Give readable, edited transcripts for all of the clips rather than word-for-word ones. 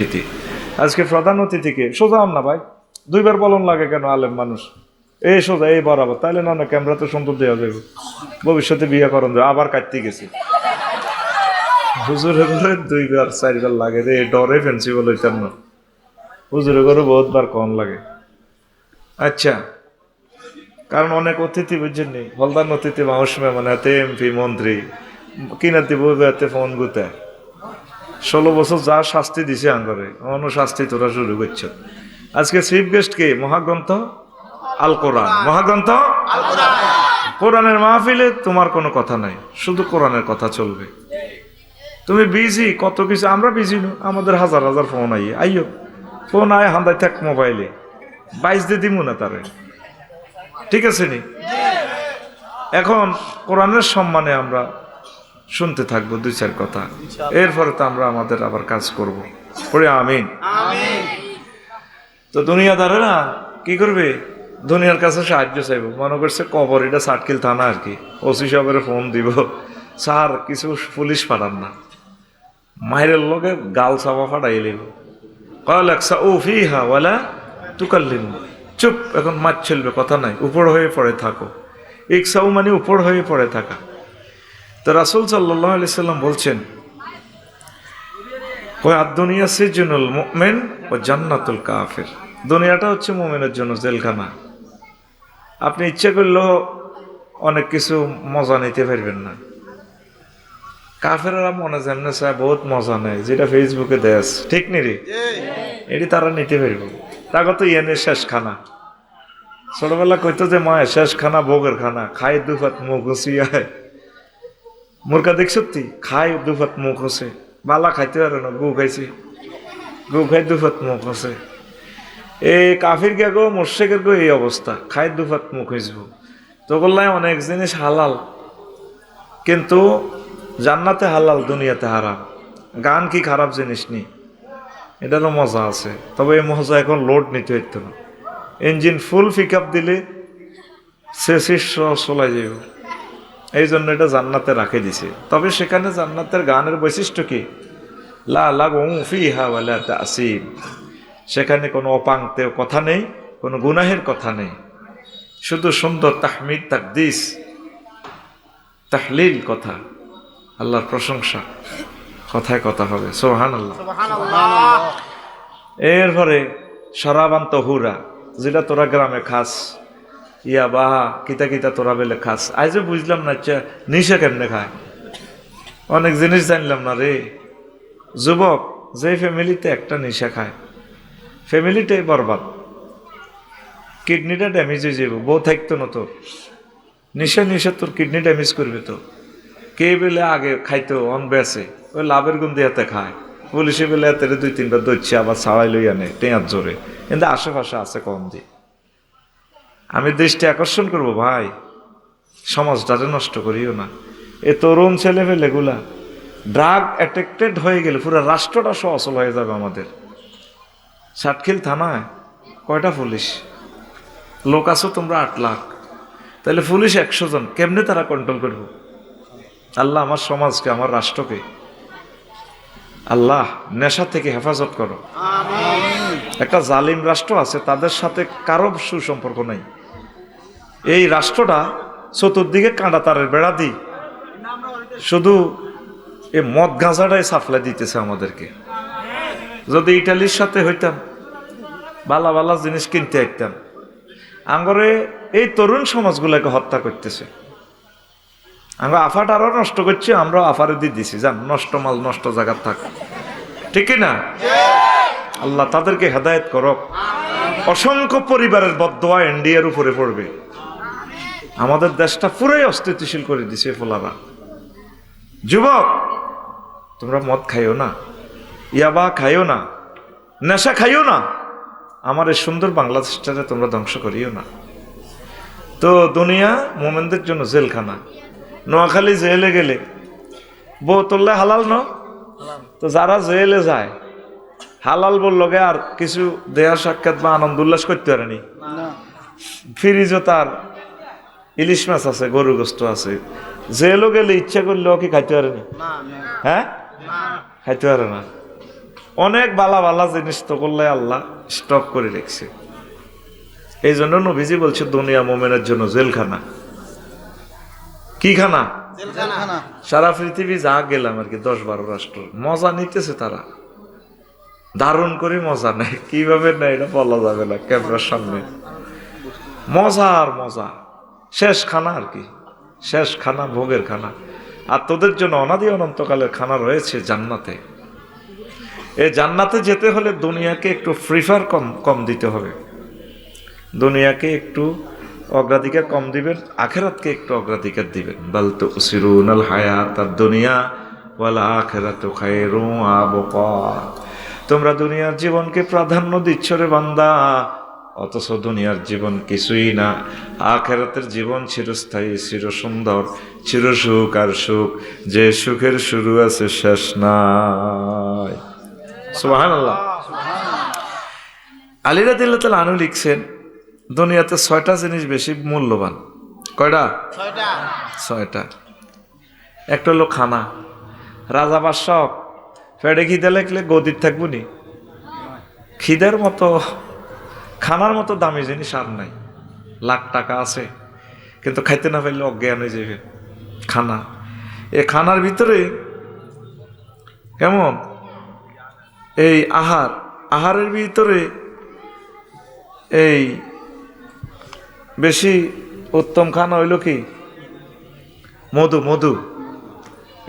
অতিথি আজকে প্রধান অতিথিকে সোজা হন না ভাই, দুইবার বলন লাগে কেন? আলেম মানুষ এই সোজা এই বরাবর, তাইলে না ক্যামেরা তো সুন্দর দেওয়া যাবে, ভবিষ্যতে বিয়ে করন যাবে। আবার কাটতে গেছি হুজুরে করে দুইবার চারবার লাগে রে, ডরে ফেন্সি বলে না, হুজুরে করে বহুতবার কম লাগে। আচ্ছা, কারণ অনেক অতিথি বুঝছেন নি, হলদার অতিথি মানুষ মানে হাতে এমপি মন্ত্রী কিনা দিব হাতে ফোন গুতায় 16 বছর যা শাস্তি দিছে আঙ্গরে অন্য শাস্তি তোরা শুরু করছ। আজকে চিফ গেস্ট কে? মহাগ্রন্থ আল কোরআন। মহাগ্রন্থ কোরআনের মাহফিলে তোমার কোনো কথা নাই, শুধু কোরআনের কথা চলবে। তুমি বিজি কত কিছু, আমরা বিজি না, আমাদের হাজার হাজার ফোন আইও ফোন আয় হান্দাই থাক মোবাইলে 22 দিয়ে দিমু না তারে, ঠিক আছে নি? এখন কোরআনের সম্মানে আমরা শুনতে থাকবো দুই চার কথা, এরপরে তো আমরা আমাদের আবার কাজ করব। পড়ে আমিন। তো দুনিয়াদারেরা কি করবে? দুনিয়ার কাছে সাহায্য চাইব, মনে করছে কবর এটা সাটকিল থানা আর কি, ওসি সাহেবের ফোন দিব, স্যার কিছু পুলিশ পাঠান না, মায়ের লোকে গাল চাপা ফাটাই লিব, কয়েকসা ও ফি হা ওয়ালা তুকাল্লিম, চুপ, এখন মাছ চলবে, কথা নাই, উপর হয়ে পড়ে থাকো। ইকসাউ মানে উপর হয়ে পড়ে থাকা। তো রাসূল সাল্লাল্লাহু আলাইহি সাল্লাম বলছেন, ওই দুনিয়া সিজনুল মুমিন ও জান্নাতুল কাফির, দুনিয়াটা হচ্ছে মুমিনের জন্য জেলখানা। আপনি ইচ্ছা করলেও অনেক কিছু মজা নিতে পারবেন না। কাফেররা মনে যেমনে চায় বহুত মজা নেয়, যেটা ফেসবুকে দেয়, ঠিক নি রে? এটি তারা নিতে পারব। তাকে তো ইয়েনের শেষ খানা, ছোটবেলা কইতো যে মায়ের শেষ খানা ভোগের খানা, খাই দুফাত মুখ হুসিয়ায়। মুরগা দেখ সত্যি খাই দুফাত মুখ হসে, বালা খাইতে পারে না, গু খাইছি, গু খাই দুফাত মুখ হসে। এই কাফির গে গো মোর্শেকের গো এই অবস্থা, খাই দুফাত মুখ হইসব। তো বললাম অনেক জিনিস হালাল, কিন্তু জান্নাতে হালাল দুনিয়াতে হারাম। গান কি খারাপ জিনিস নি, এটারও মজা আছে, তবে এই মজা এখন লোড নিতে হইতো না। ইঞ্জিন ফুল পিক আপ দিলে শেষিস চলাই যাব, এই জন্য এটা জান্নাতে রাখে দিছে। তবে সেখানে জান্নাতের গানের বৈশিষ্ট্য কি? লা লাগু ফিহা ওয়ালা তাসিম, সেখানে কোনো অপাংতে কথা নেই, কোনো গুনাহের কথা নেই, শুধু সুন্দর তাহমিদ তাকদিস তাহলিল কথা, আল্লাহর প্রশংসা, কথায় কথা হবে, সুবহানাল্লাহ। এরপরে শরাবান তহুরা, যেটা তোরা গ্রামে খাস, ইয়া বাহা কিতা কিতা তোরা বেলে খাস। আজ বুঝলাম না আচ্ছা নিশা কেমনে খায়, অনেক জিনিস জানলাম না রে। যুবক যে ফ্যামিলিতে একটা নিশা খায়, ফ্যামিলিটাই বরবাদ, কিডনিটা ড্যামেজ হয়ে যাব। বউ থাকতো না তোর, নিশা নিশা তোর কিডনি ড্যামেজ করবে। তো কে বেলে আগে খাইতো অন বেছে, ওই লাভের গুন্দি হাতে খায়, পুলিশে বেলে হাতে 2-3বার দইছে, আবার ছাড়াই লই আনে টেঁয়ার জোরে। কিন্তু আশেপাশে আছে কম দিয়ে। আমি দৃষ্টি আকর্ষণ করবো ভাই, সমাজটাকে নষ্ট করিও না। এ তরুণ ছেলে পেলেগুলা ড্রাগ অ্যাডিক্টেড হয়ে গেলে পুরো রাষ্ট্রটা অচল হয়ে যাবে আমাদের। সাতখিল থানায় কয়টা পুলিশ লোক আছো তোমরা? 8 লাখ, তাহলে পুলিশ 100 জন, কেমনে তারা কন্ট্রোল করবো? আল্লাহ আমার সমাজকে, আমার রাষ্ট্রকে আল্লাহ নেশা থেকে হেফাজত করো। একটা জালিম রাষ্ট্র আছে, তাদের সাথে কারো সুসম্পর্ক নাই। এই রাষ্ট্রটা চতুর্দিকে কাঁটা তারের বেড়া দিই, শুধু এই মদ গাঁজাটাই সাপ্লাই দিতেছে আমাদেরকে। যদি ইটালির সাথে হইতাম, বালা বালা জিনিস কিনতে আইতাম। আঙ্গরে এই তরুণ সমাজগুলোকে হত্যা করতেছে, আমরা আফাটা আরো নষ্ট করছি, আমরা আফারে দিয়ে দিছি, জান নষ্ট মাল নষ্ট জায়গার থাক, ঠিক না? আল্লাহ তাদেরকে হেদায়েত করক। অসংখ্য পরিবারের বদদোয়া ইন্ডিয়ার উপরে পড়বে। আমাদের দেশটা পুরাই অস্থিতিশীল করে দিছে ফোলারা। যুবক তোমরা মদ খাইও না, ইয়াবা খাইও না, নেশা খাইও না, আমার এই সুন্দর বাংলাদেশটাকে তোমরা ধ্বংস করিও না। তো দুনিয়া মোমেনদের জন্য জেলখানা। নোয়াখালী জেলে গেলে বউ তোললে হালাল ন, তো যারা জেলে যায় হালাল বললো গে আর কিছু দেহা সাক্ষাৎ বা আনন্দ উল্লাস করতে পারেনি। ফ্রিজও তার ইলিশ মাছ আছে, গরু গোস্ত আছে, জেলও গেলে ইচ্ছা করলেও কি খাইতে পারেনি? হ্যাঁ, খাইতে পারে না। অনেক বালা বালা জিনিস তো করলে আল্লাহ স্টপ করে রেখেছে। এই জন্য নবীজি বলছে দুনিয়া মোমেনের জন্য জেলখানা। কি খানা? সারা পৃথিবী যা গেলাম আর কি 10-12 রাষ্ট্র মজা নিতেছে, তারা দারুণ করে মজা নেয়। কিভাবে নেয় এটা বলা যাবে না ক্যামেরার সামনে। মজা আর মজা, শেষ খানা আর কি, শেষ খানা, ভোগের খানা। আর তোদের জন্য অনাদি অনন্তকালের খানা রয়েছে জান্নাতে। এই জান্নাতে যেতে হলে দুনিয়াকে একটু প্রিফার কম দিতে হবে, দুনিয়াকে একটু অগ্রাধিকার কম দিবেন, আখেরাতকে একটু অগ্রাধিকার দিবেন। বাল তুসিরুনাল হায়াতাদ দুনিয়া ওয়াল আখিরাতু খায়রুন ওয়া আবকা। তোমরা দুনিয়ার জীবনকে প্রাধান্য দিচ্ছ রে বান্দা, অথচ দুনিয়ার জীবন কিছুই না। আখিরাতের জীবন চিরস্থায়ী, চিরসুন্দর, চিরসুখ আর সুখ, যে সুখের শুরু আছে শেষ নাই। সুবহানাল্লাহ। আলী রাদিয়াল্লাহু তাআলা আনহু লিখছেন দুনিয়াতে 6টা জিনিস বেশি মূল্যবান। কয়টা? 6টা। একটা হলো খানা। রাজা বাদশাহ পেটে খিদে লাগলে গদির থাকবো নি? খিদের মতো, খানার মতো দামি জিনিস আর নাই। লাখ টাকা আছে কিন্তু খাইতে না পারলে অজ্ঞান হয়ে যাবে। খানা, এই খানার ভিতরে কেমন এই আহারের ভিতরে এই বেশি উত্তম খানা হইল কি? মধু। মধু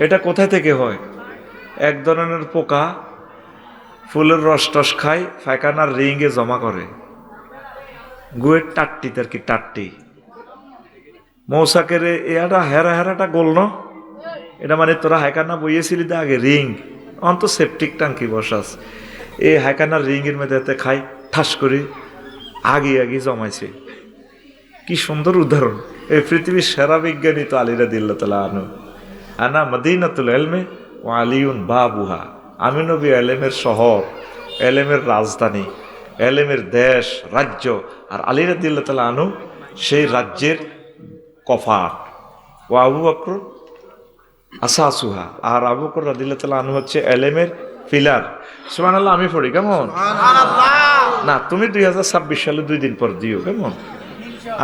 এটা কোথায় থেকে হয়? এক ধরনের পোকা ফুলের রস টস খায়, পায়খানার রিংয়ে জমা করে, গুয়ের টাট্টি আর কি, টাট্টি। মৌসাকের এটা হেরাটা গোল ন, এটা মানে তোরা হাইকানা বইয়েছিলি তো আগে, রিং অন্ত সেপটিক টাঙ্কি বসাস, এই হাইকানার রিংয়ের মধ্যে খাই, ঠাস করে আগে জমাইছে। কি সুন্দর উদাহরণ! এই পৃথিবীর সেরা বিজ্ঞানী তো আলী রাদিয়াল্লাহু তাআলা আনহু। আনা মদিনাতুল ইলমি ওয়া আলিউন বাবুহা। আমি নবী এলেমের শহর, এলেমের রাজধানী, এলেমের দেশ, রাজ্য, আর আলী রাদিয়াল্লাহু তাআলা আনহু সেই রাজ্যের কফাট। ও আবু বকর আসাসুহা, আর আবু বকর রাদিয়াল্লাহু তাআলা আনহু হচ্ছে এলেমের পিলার। সুবহানাল্লাহ। আমি পড়ি কেমন? না, তুমি 2026 সালে 2 দিন পর দিও কেমন?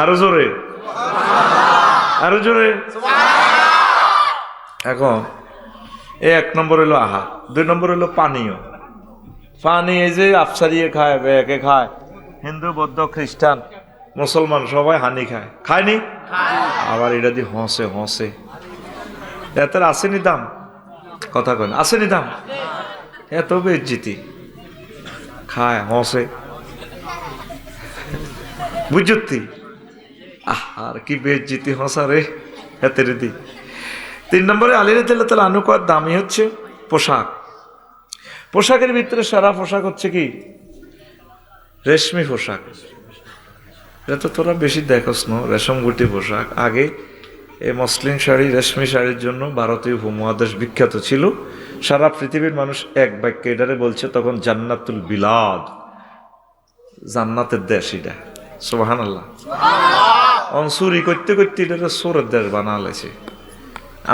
আরো জোরে, আরো জোরে। এখন এই 1 নম্বর হলো আহার, 2 নম্বর হলো পানীয়। পানি এই যে আফসারিয়ে খায়, বেকে খায়, হিন্দু বৌদ্ধ খ্রিস্টান মুসলমান সবাই হানি খায়, খায়নি? আবার এটা দিয়ে হসে। এতের আসেনি দাম? কথা কেন আসেনি দাম? এত বেজ্জিতি, খায় হসে, বুঝতি? আর কি বেজ্জিতি হসা রে এতের দি। 3 নম্বরে আলী রাদিয়াল্লাহু তাআলা আনহু কর দামি হচ্ছে পোশাক। পোশাকের ভিতরে সারা পোশাক হচ্ছে কি? রেশমি পোশাক। এটা তো তোরা বেশি দেখোস না, রেশম গুটি পোশাক। আগে এই মসলিন শাড়ি, রেশমি শাড়ির জন্য ভারতীয় উপমহাদেশ বিখ্যাত ছিল। সারা পৃথিবীর মানুষ এক বাক্যে এটারে বলছে তখন জান্নাতুল বিলাদ, জান্নাতের দেশ এটা। সুবহানাল্লাহ। অনসুরি করতে করতে এটা সোরের দেশ বানালেছে।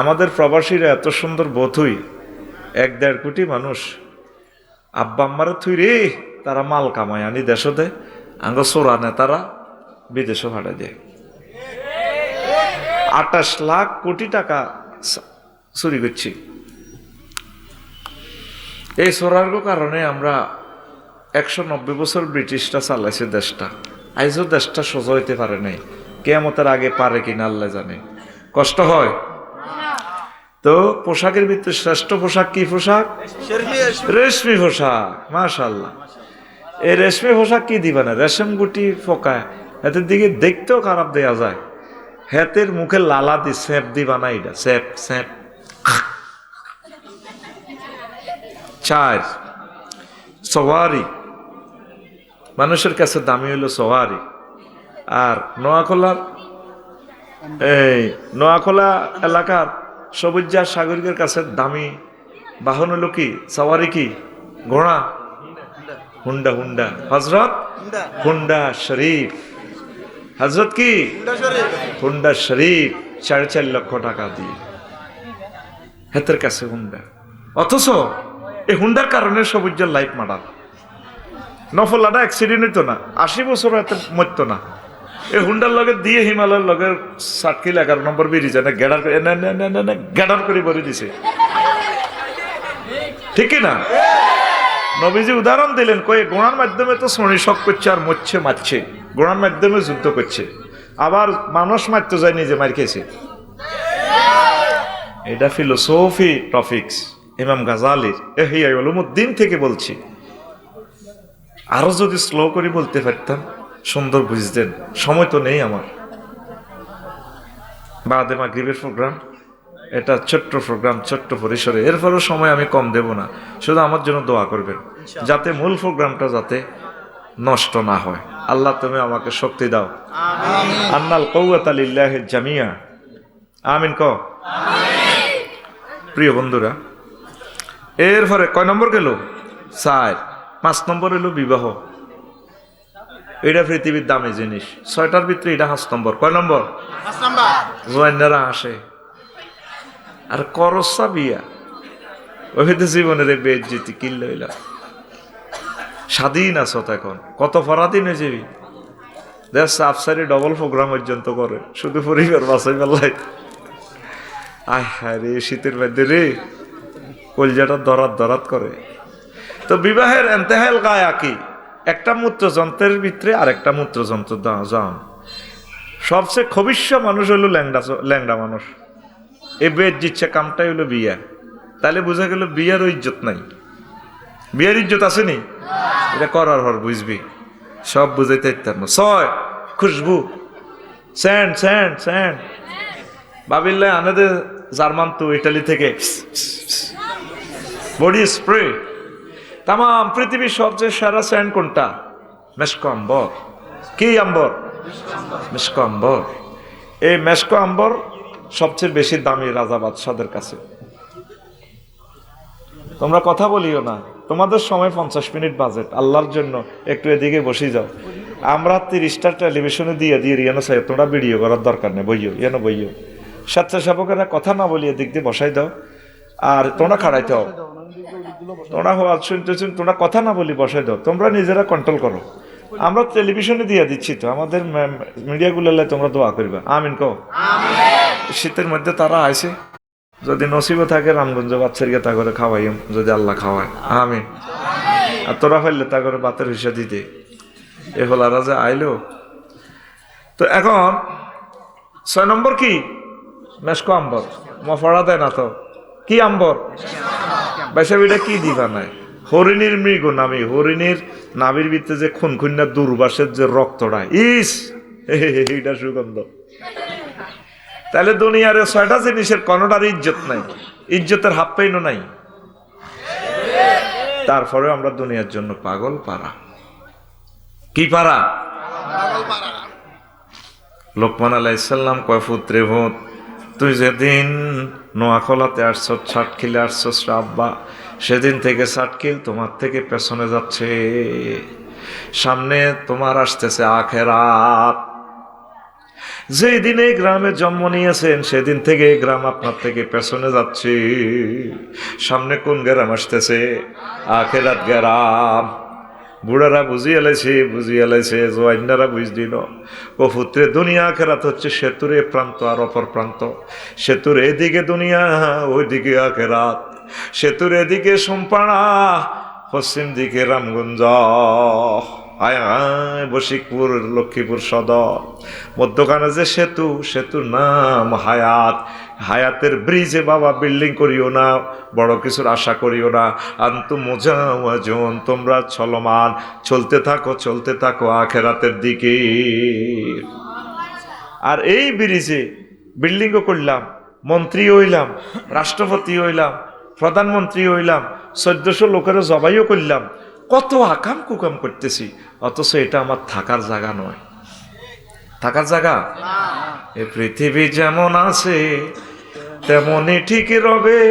আমাদের প্রবাসীরা এত সুন্দর বোধই, 1-1.5 কোটি মানুষ আব্বা আম্মারে থুই রে, তারা মাল কামায় আনি দেশও দেয়, আঙ্গ সোরা নেতারা বিদেশও ভাড়া দেয়। 28 লাখ কোটি টাকা চুরি করছি। এই সোরার কারণে আমরা 190 বছর ব্রিটিশরা চালাইছে দেশটা, আইজও দেশটা সোজা হইতে পারে নাই। কিয়ামতের আগে পারে কিনা আল্লাহ জানে। কষ্ট হয় তো। পোশাকের ভিতরে শ্রেষ্ঠ পোশাক কি পোশাক? রেশমি পোশাক। মাশাআল্লাহ। এই রেশমি পোশাক কি দিবা না? রেশম গুটি ফোকায় হাতের দিকে দেখতেও খারাপ দেয়া যায়, হাতের মুখে লালা দি স্যাপ দিবা না, এটা স্যাপ। 4 সওয়ারি। মানুষের কাছে দামি হইল সওয়ারি। আর নোয়াখোলা এলাকার সবুজা সাগরিকের কাছে দামি বাহন হলো কি? সওয়ারি কি? ঘোড়া, হুন্ডা। হজরত হুন্ডা শরীফ। হজরত কি? হুন্ডা শরীফ। 4.5 লক্ষ টাকা দিয়ে হাতের কাছে হুন্ডা। অথচ এই হুন্ডার কারণে সবুজের লাইফ মার্ডার। নফলাটা অ্যাক্সিডেন্ট হইতো না, 80 বছর এত মরতো না। এই হুন্ডার লগে দিয়ে হিমালয়ের লগে 60 11 নম্বর বেরিয়ে যায় না, গ্যাডার করে ভরে দিছে, ঠিক না? নবীজি উদাহরণ দিলেন, কয়ে গোড়ার মাধ্যমে তো শ্রণীশক করছে আর মরছে, মারছে, গোড়ার মাধ্যমে যুদ্ধ করছে, আবার মানুষ মারতে যায়, নিজে মার খেয়েছে। এটা ফিলোসফি টপিকস ইমাম গাজালির ইহইয়া উলুমুদ্দিন থেকে বলছি। আরো যদি স্লো করে বলতে পারতাম সুন্দর বুঝতেন, সময় তো নেই আমার। বাদে মাগরিবের প্রোগ্রাম, এটা ছোট্ট প্রোগ্রাম, ছোট্ট পরিসরে, এরপরও সময় আমি কম দেব না। শুধু আমার জন্য দোয়া করবেন যাতে মূল প্রোগ্রামটা যাতে নষ্ট না হয়। আল্লাহ তুমি আমাকে শক্তি দাও। আন্নাল কওয়াতা লিল্লাহি জামিয়া, আমিন ক। প্রিয় বন্ধুরা, এরপরে কয় নম্বর গেল? 4। 5 নম্বর হলো বিবাহ। এটা পৃথিবীর দামি জিনিস, 6টার ভিতরে এটা 5 নম্বর। কয় নম্বর? 5 নম্বর। জোয়ানরা আসে আর করসা বিয়া, ওইতে জীবনের বেজ্জিতি কিল্ল হইলা। স্বাধীন আছো এখন, কত পরাধীন হয়ে যাবি। দেশ আফসারি ডবল প্রোগ্রাম পর্যন্ত করে শুধু পরিবার বাঁচাই পাল্লাই। আয় হায় রে, শীতের মধ্যে রে কলজাটা দরাত দরাত করে। তো বিবাহের এন্তেহাল গায়া কি? একটা মূত্রযন্ত্রের ভিতরে আর একটা মূত্রযন্ত্র যান। সবচেয়ে খবিষ্য মানুষ হইল ল্যাংড়া মানুষ। এ বেদ জিচ্ছে কামটাই হইলো বিয়া। তাহলে বোঝা গেল বিয়ারও ইজ্জত নাই। বিয়ার ইজ্জত আসেনি, এটা করার হর বুঝবি, সব বুঝাইতে ইত্যার না। 6 খুশবু, স্যান্ড স্যান্ড স্যান্ড বাবিল্লা আনাদে জার্মান তো ইটালি থেকে বডি স্প্রে। তাম পৃথিবীর সবচেয়ে সেরা স্যান্ড কোনটা? মেশকো আম্বর। কি আম্বর? মেশকো আম্বর। এই মেশকো আম্বর সবচেয়ে বেশি দামি রাজা বাদশাদের কাছে। তোমরা কথা বলিও না, তোমাদের সময় 50 মিনিট বাজেট, আল্লাহর জন্য একটু এদিকে বসে যাও। আমরা 30টা টেলিভিশনে দিয়ে রিয়ানো চাই, তোমরা ভিডিও করার দরকার নেই, বইও ইয়ানো বইও। স্বেচ্ছাসেবকেরা কথা না বলিয়ে দিক দিয়ে বসাই দাও, আর তোমরা খাড়াইতে হও। তোমরা হওয়া শুনতেছেন, তোমরা কথা না বলি বসাই দাও, তোমরা নিজেরা কন্ট্রোল করো। আমরা টেলিভিশনে দিয়ে দিচ্ছি তো, আমাদের মিডিয়াগুলো তোমরা দোয়া করবে, আমিন কও। শীতের মধ্যে তারা আইছে, যদি নসিবে থাকে রামগঞ্জ বাচ্চারিকে তা করে খাওয়াই, যদি আল্লাহ খাওয়ায়, আমিন। আর তোরা ফেললে তা করে বাতের হিসা দিতে এ হলারা যে আইলো। তো এখন 6 নম্বর কি? মেশকো আম্বর। মফড়া দেয় না তো, কি আম্বর? বেসাবিটা কি দিবা নাই? হরিণীর মৃগ নামি, হরিণীর নাভির ভিতরে যে খুনখুন্না দুর্বাসের যে রক্তটা, ইস এইটা সুগন্ধ। তাহলে দুনিয়ার 6টা জিনিসের কোনোটার ইজ্জত নাই, ইজ্জতের হাফ পেইনও নাই। তারপরে আমরা দুনিয়ার জন্য পাগল পারা। কি পারা? লোকমান আলাইহিস সালাম কয়, পুত্রে ভূত, তুই যেদিন নোয়াখলাতে আসছো, ছাটখিলে আসছো আব্বা, সেদিন থেকে ছাটখিল তোমার থেকে পেছনে যাচ্ছে, সামনে তোমার আসতেছে আখেরাত। যেই দিনে গ্রামে জন্ম নিয়েছেন সেদিন থেকে গ্রাম আপনার থেকে পেছনে যাচ্ছে, সামনে কোন গ্রাম আসতেছে? আখেরাত গ্রাম। বুড়ারা বুঝিয়ে এলাইছে, জোয়াইনারা বুঝ দিল। ও পুত্রে, দুনিয়া আখেরাত হচ্ছে সেতুর এ প্রান্ত আর অপর প্রান্ত। সেতুর এদিকে দুনিয়া, ওইদিকে আখেরাত। সেতুর এদিকে সোমপাড়া, পশ্চিম দিকে রামগঞ্জ, আয় আয় বশিকপুর, লক্ষ্মীপুর সদর। মধ্যখানে যে সেতু, সেতুর নাম হায়াত। হায়াতের ব্রিজে বাবা বিল্ডিং করিও না, বড় কিছুর আশা করিও না। আন্তু মুজাওয়াজুন, তোমরা চলমান, চলতে থাকো আখেরাতের দিকে। আর এই ব্রিজে বিল্ডিংও করলাম, মন্ত্রী হইলাম, রাষ্ট্রপতি হইলাম, প্রধানমন্ত্রী হইলাম, 1400 লোকের জবাইও করলাম, কত আকাম কুকাম করতেছি, অথচ এটা আমার থাকার জায়গা নয়। থাকার জায়গা এ পৃথিবী যেমন আছে তেমনই ঠিক রবে,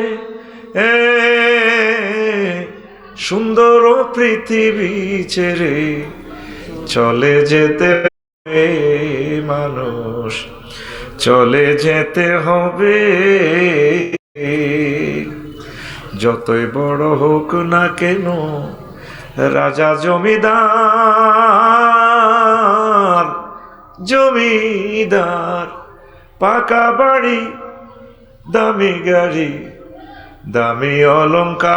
সুন্দর পৃথিবী ছেড়ে চলে যেতে হবে মানুষ, চলে যেতে হবে। যতই বড় হোক না কেন রাজা জমিদার, জমিদার পাকা বাড়ি দামি গাড়ি দামি অলংকার,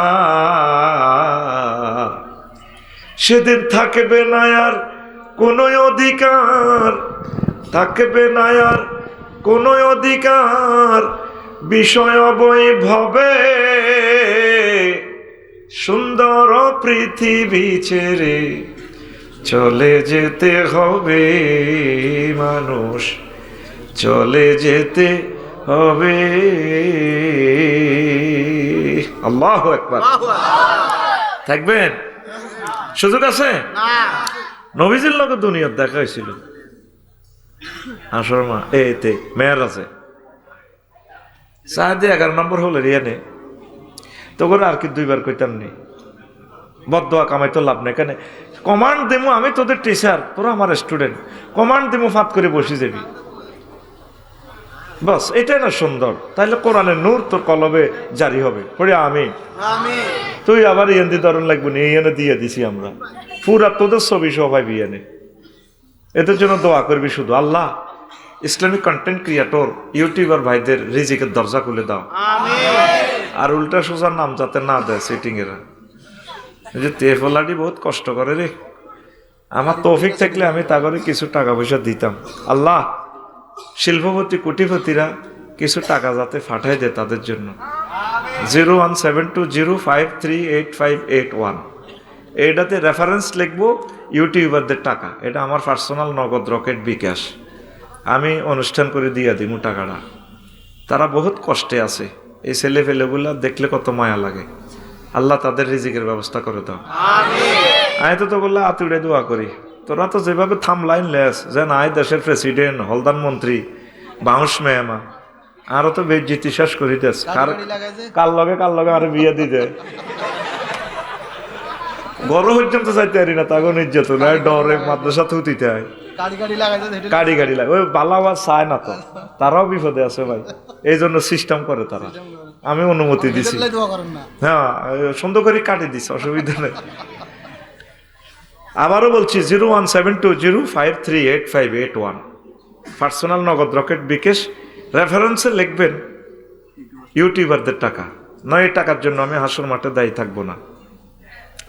সেদিন থাকবে না আর কোনো অধিকার, থাকবে না আর কোনো অধিকার বিষয় বৈভবে, সুন্দর পৃথিবী ছেড়ে চলে যেতে হবে মানুষ, চলে যেতে হবে। আল্লাহু আকবার। থাকবেন? সুযোগ আছে? নবীজির লোক দুনিয়ার দেখা হয়েছিল আসর মা এতে মেয়ের আছে সাহায্যে 11 নম্বর হলে রিয়ানে তো করে আর কি দুইবার কইতাম নি বদদোয়া কামাই তো লাভ নেই, কেন কমান্ড দেবো আমি তোদের টিচার, তোরা আমার স্টুডেন্ট, কমান্ড দেবো ফাত করে বসে যাবি, বাস এটাই না সুন্দর। তাহলে কোরআনের নূর তোর কলবে জারি হবে, পড়ে আমি তুই আবার ইয়েন্দি ধরন লাগবে নি, ইয়েনে দিয়ে দিছি আমরা পুরা তোদের ছবি সবাই বিয়েনে, এদের জন্য দোয়া করবি শুধু, আল্লাহ ইসলামিক কন্টেন্ট ক্রিয়েটর ইউটিউবার ভাইদের রিজিকের দরজা খুলে দাও, আর উল্টা সোজার নাম যাতে না দেয় সিটিং এরা, যে তেফলাটি বহুত কষ্ট করে রে, আমার তৌফিক থাকলে আমি তা করে কিছু টাকা পয়সা দিতাম, আল্লাহ শিল্পপতি কোটিপতিরা কিছু টাকা যাতে পাঠায় দেয় তাদের জন্য। 01720538581 এইটাতে রেফারেন্স লিখবো ইউটিউবারদের টাকা, এটা আমার পার্সোনাল নগদ রকেট বিকাশ, আমি অনুষ্ঠান করে দিয়ে দিব টাকাটা, তারা বহুত কষ্টে আছে, এই ছেলে ফেলেগুলা দেখলে কত মায়া লাগে, আল্লাহ তাদের রিজিকের ব্যবস্থা করে দাও। আমি তো বললে আতুড়ে দোয়া করি, তোরা তো যেভাবে থামলাইন লেস যে নাই দেশের প্রেসিডেন্ট হলদান মন্ত্রী বাউন্স মেয়ামা আরো তো বেজ্জিতি শেষ করি দেশ, কার লগে আরো বিয়ে দিতে বড় পর্যন্ত চাইতে পারি না, তখন ইজ্জত নয় ডরে মাদ্রাসা থুতিতে হয়, গাড়ি লাগে ওই বালাওয়া চায় না তো, তারাও বিপদে আছে ভাই, এই জন্য সিস্টেম করে তারা, আমি অনুমতি দিছি, হ্যাঁ সুন্দর করে কাটি দিছি, অসুবিধা নেই। আবারও বলছি 01720538581 পার্সোনাল নগদ রকেট বিকাশ, রেফারেন্সে লিখবেন ইউটিউবারদের টাকা, নয় এই টাকার জন্য আমি হাসর মাঠে দায়ী থাকবো না,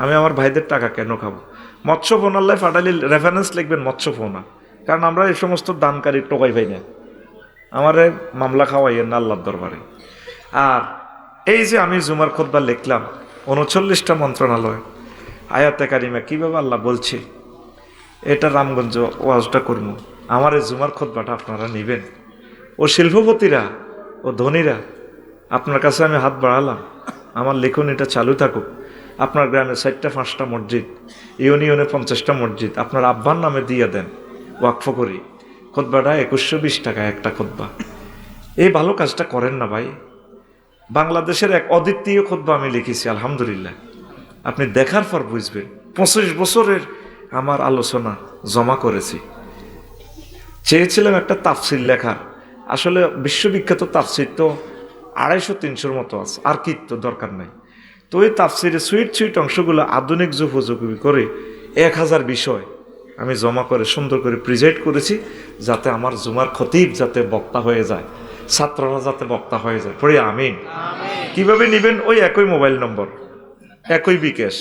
আমি আমার ভাইদের টাকা কেন খাবো। মৎস্য ফোন আল্লাহ ফাটালি রেফারেন্স লিখবেন মৎস্য ফোনা, কারণ আমরা এই সমস্ত দানকারী টোকাই পাই না, আমারে মামলা খাওয়াইয়েন না আল্লাহর দরবারে। আর এই যে আমি জুমার খুতবা লিখলাম 39টা মন্ত্রণালয় আয়াতে কারিমা কীভাবে আল্লাহ বলছে, এটা রামগঞ্জ ওয়াজটা করবো, আমার এই জুমার খুতবাটা আপনারা নেবেন, ও শিল্পপতিরা ও ধনীরা আপনার কাছে আমি হাত বাড়ালাম, আমার লেখনীটা চালু থাকুক, আপনার গ্রামে 4টা 5টা মসজিদ, ইউনিয়নে 50টা মসজিদ আপনার আব্বার নামে দিয়ে দেন ওয়াকফ করি, খুতবাটা 2120 টাকা একটা খুতবা, এই ভালো কাজটা করেন না ভাই। বাংলাদেশের এক অদ্বিতীয় খুতবা আমি লিখেছি আলহামদুলিল্লাহ, আপনি দেখার পর বুঝবেন, 25 বছরের আমার আলোচনা জমা করেছি, চেয়েছিলাম একটা তাফসির লেখার, আসলে বিশ্ববিখ্যাত তাফসির তো 250-300 মতো আছে, আর কি তো দরকার নাই, তো ওই তাফসিরে সুইট অংশগুলো আধুনিক উপযোগী করে 1000 বিষয় আমি জমা করে সুন্দর করে প্রেজেন্ট করেছি, যাতে আমার জুমার খতিব যাতে বক্তা হয়ে যায়, ছাত্ররা যাতে বক্তা হয়ে যায়, পড়ে আমিন। কিভাবে নেবেন? ওই একই মোবাইল নম্বর, একই বিকাশ।